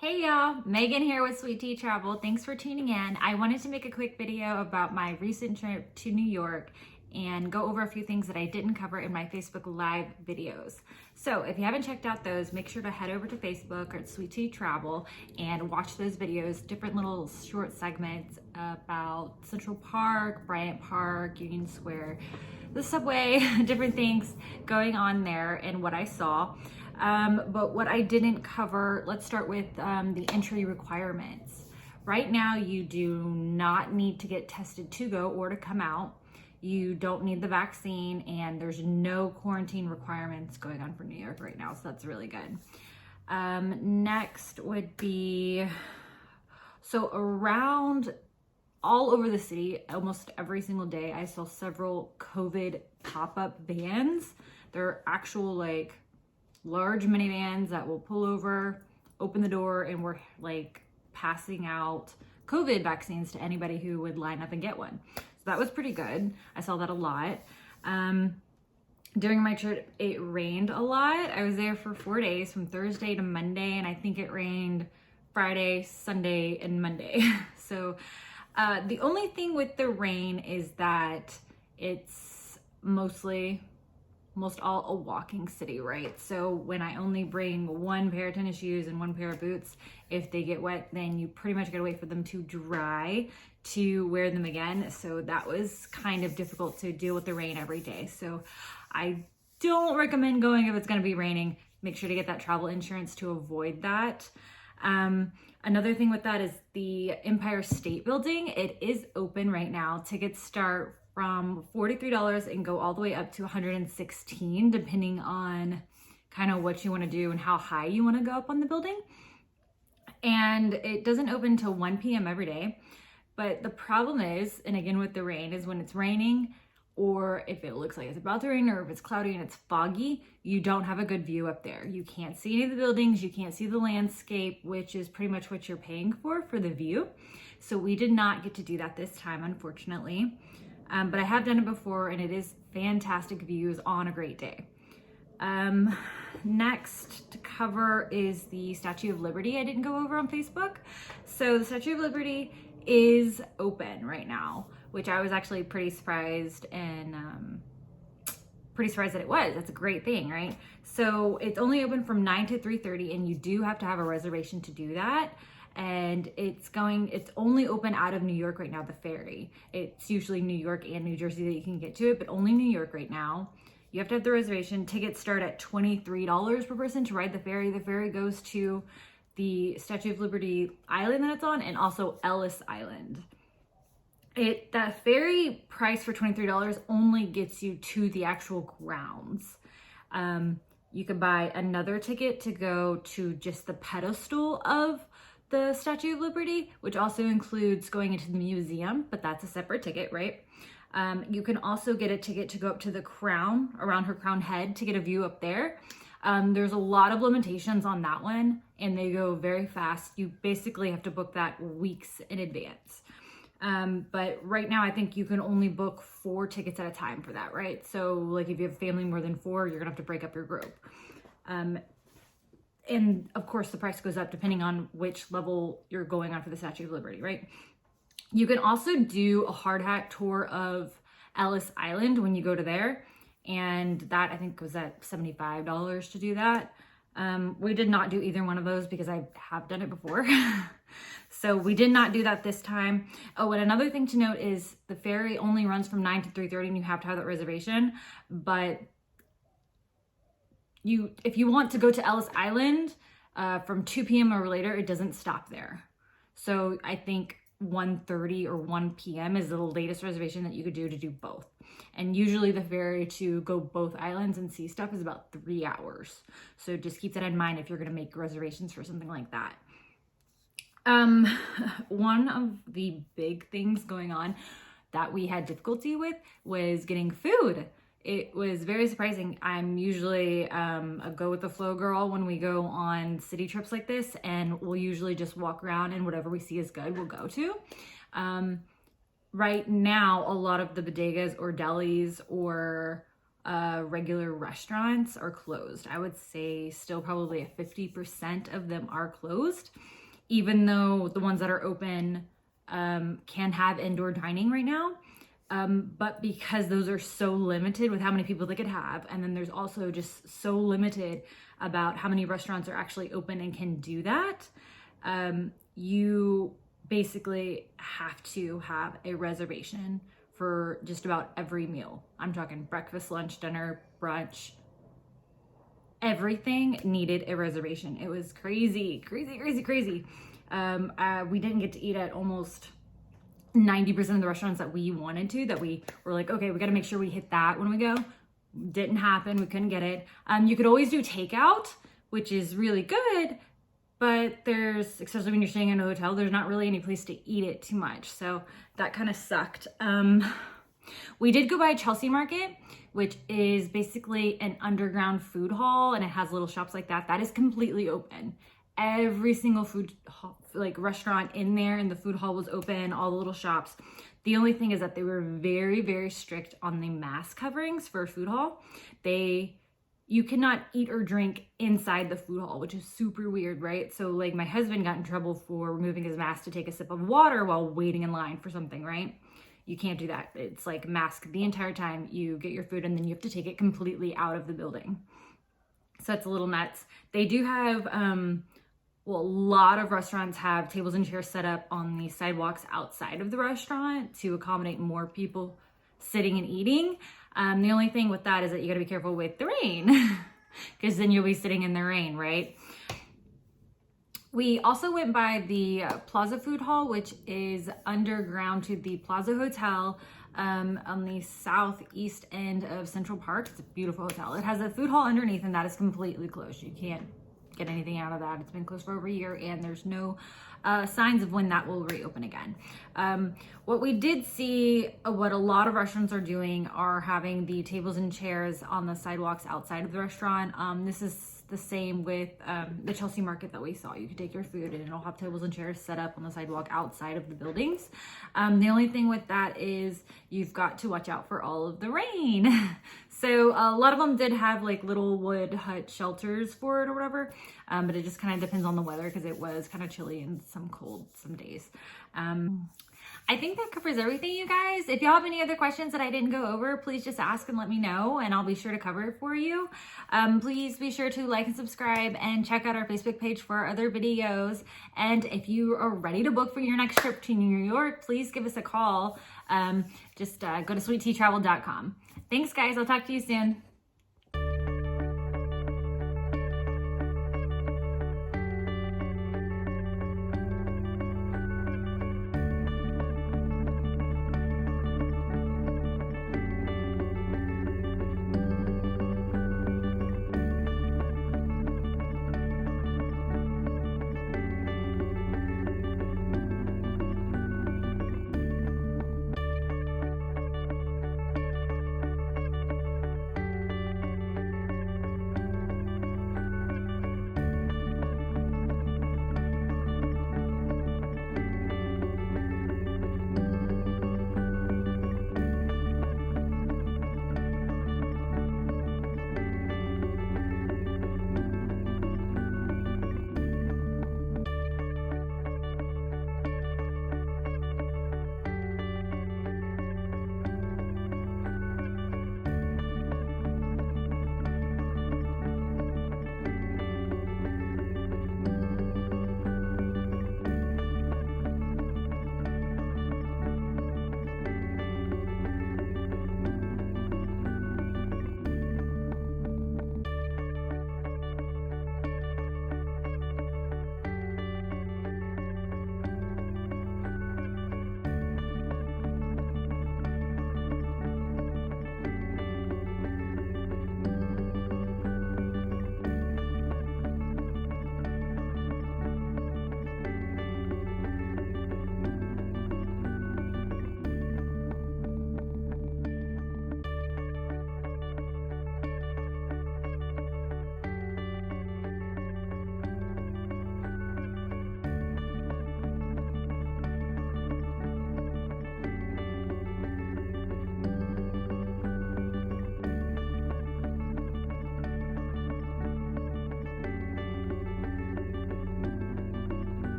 Hey y'all, Megan here with Sweet Tea Travel. Thanks for tuning in. I wanted to make a quick video about my recent trip to New York and go over a few things that I didn't cover in my Facebook Live videos. So if you haven't checked out those, make sure to head over to Facebook or at Sweet Tea Travel and watch those videos, different little short segments about Central Park, Bryant Park, Union Square, the subway, different things going on there and what I saw. But what I didn't cover, let's start with the entry requirements. Right now, you do not need to get tested to go or to come out. You don't need the vaccine, and there's no quarantine requirements going on for New York right now, so that's really good. Next would be, so around all over the city, almost every single day, I saw several COVID pop-up vans. They're actual like large minivans that will pull over, open the door, and we're like passing out COVID vaccines to anybody who would line up and get one. So that was pretty good. I saw that a lot. During my trip, it rained a lot. I was there for 4 days, from Thursday to Monday, and I think it rained Friday, Sunday, and Monday. So the only thing with the rain is that it's most all a walking city, right? So when I only bring one pair of tennis shoes and one pair of boots, if they get wet, then you pretty much gotta wait for them to dry to wear them again. So that was kind of difficult to deal with the rain every day. So I don't recommend going if it's gonna be raining. Make sure to get that travel insurance to avoid that. Another thing with that is the Empire State Building. It is open right now. Tickets start from $43 and go all the way up to $116, depending on kind of what you want to do and how high you want to go up on the building. And it doesn't open till 1 p.m. every day. But the problem is, and again with the rain, is when it's raining, or if it looks like it's about to rain, or if it's cloudy and it's foggy, you don't have a good view up there. You can't see any of the buildings, you can't see the landscape, which is pretty much what you're paying for the view. So we did not get to do that this time, unfortunately. But I have done it before, and it is fantastic views on a great day. Next to cover is the Statue of Liberty. I didn't go over on Facebook. So the Statue of Liberty is open right now, which I was actually pretty surprised and pretty surprised that it was. That's a great thing, right? So it's only open from 9 to 3:30, and you do have to have a reservation to do that. And it's only open out of New York right now, the ferry. It's usually New York and New Jersey that you can get to it, but only New York right now. You have to have the reservation. Tickets start at $23 per person to ride the ferry. The ferry goes to the Statue of Liberty Island that it's on, and also Ellis Island. That ferry price for $23 only gets you to the actual grounds. You could buy another ticket to go to just the pedestal of the Statue of Liberty, which also includes going into the museum, but that's a separate ticket, right? You can also get a ticket to go up to the crown, around her crown head, to get a view up there. There's a lot of limitations on that one, and they go very fast. You basically have to book that weeks in advance. But right now, I think you can only book 4 tickets at a time for that, right? So like if you have family more than 4, you're gonna have to break up your group. And of course, the price goes up depending on which level you're going on for the Statue of Liberty, right? You can also do a hard hat tour of Ellis Island when you go to there. And that I think was at $75 to do that. We did not do either one of those because I have done it before. So we did not do that this time. Oh, and another thing to note is the ferry only runs from 9 to 3:30, and you have to have that reservation. But if you want to go to Ellis Island from 2 p.m. or later, it doesn't stop there. So I think 1:30 or 1 p.m. is the latest reservation that you could do both. And usually the ferry to go both islands and see stuff is about 3 hours. So just keep that in mind if you're gonna make reservations for something like that. One of the big things going on that we had difficulty with was getting food. It was very surprising. I'm usually a go with the flow girl when we go on city trips like this, and we'll usually just walk around and whatever we see is good, we'll go to. Right now, a lot of the bodegas or delis or regular restaurants are closed. I would say still probably 50% of them are closed, even though the ones that are open can have indoor dining right now. But because those are so limited with how many people they could have, and then there's also just so limited about how many restaurants are actually open and can do that, you basically have to have a reservation for just about every meal. I'm talking breakfast, lunch, dinner, brunch. Everything needed a reservation. It was crazy, crazy, crazy, crazy. We didn't get to eat at almost 90% of the restaurants that we wanted to, that we were like, okay, we got to make sure we hit that when we go. Didn't happen. We couldn't get it. You could always do takeout, which is really good, but there's, especially when you're staying in a hotel, there's not really any place to eat it too much. So that kind of sucked. We did go by Chelsea Market, which is basically an underground food hall, and it has little shops like that. That is completely open. Every single food like restaurant in there in the food hall was open, all the little shops. The only thing is that they were very, very strict on the mask coverings for a food hall. You cannot eat or drink inside the food hall, which is super weird, right? So like my husband got in trouble for removing his mask to take a sip of water while waiting in line for something, right? You can't do that. It's like mask the entire time you get your food, and then you have to take it completely out of the building. So that's a little nuts. They do have, well, a lot of restaurants have tables and chairs set up on the sidewalks outside of the restaurant to accommodate more people sitting and eating. The only thing with that is that you got to be careful with the rain, because then you'll be sitting in the rain, right? We also went by the Plaza Food Hall, which is underground to the Plaza Hotel on the southeast end of Central Park. It's a beautiful hotel. It has a food hall underneath, and that is completely closed. You can't get anything out of that. It's been closed for over a year, and there's no signs of when that will reopen again. What we did see, what a lot of restaurants are doing, are having the tables and chairs on the sidewalks outside of the restaurant. This is the same with the Chelsea Market that we saw. You could take your food and it'll have tables and chairs set up on the sidewalk outside of the buildings. The only thing with that is you've got to watch out for all of the rain. So a lot of them did have like little wood hut shelters for it or whatever, but it just kind of depends on the weather, because it was kind of chilly and some cold some days. I think that covers everything, you guys. If y'all have any other questions that I didn't go over, please just ask and let me know, and I'll be sure to cover it for you. Please be sure to like and subscribe, and check out our Facebook page for other videos. And if you are ready to book for your next trip to New York, please give us a call. Just go to sweetteatravel.com. Thanks, guys. I'll talk to you soon.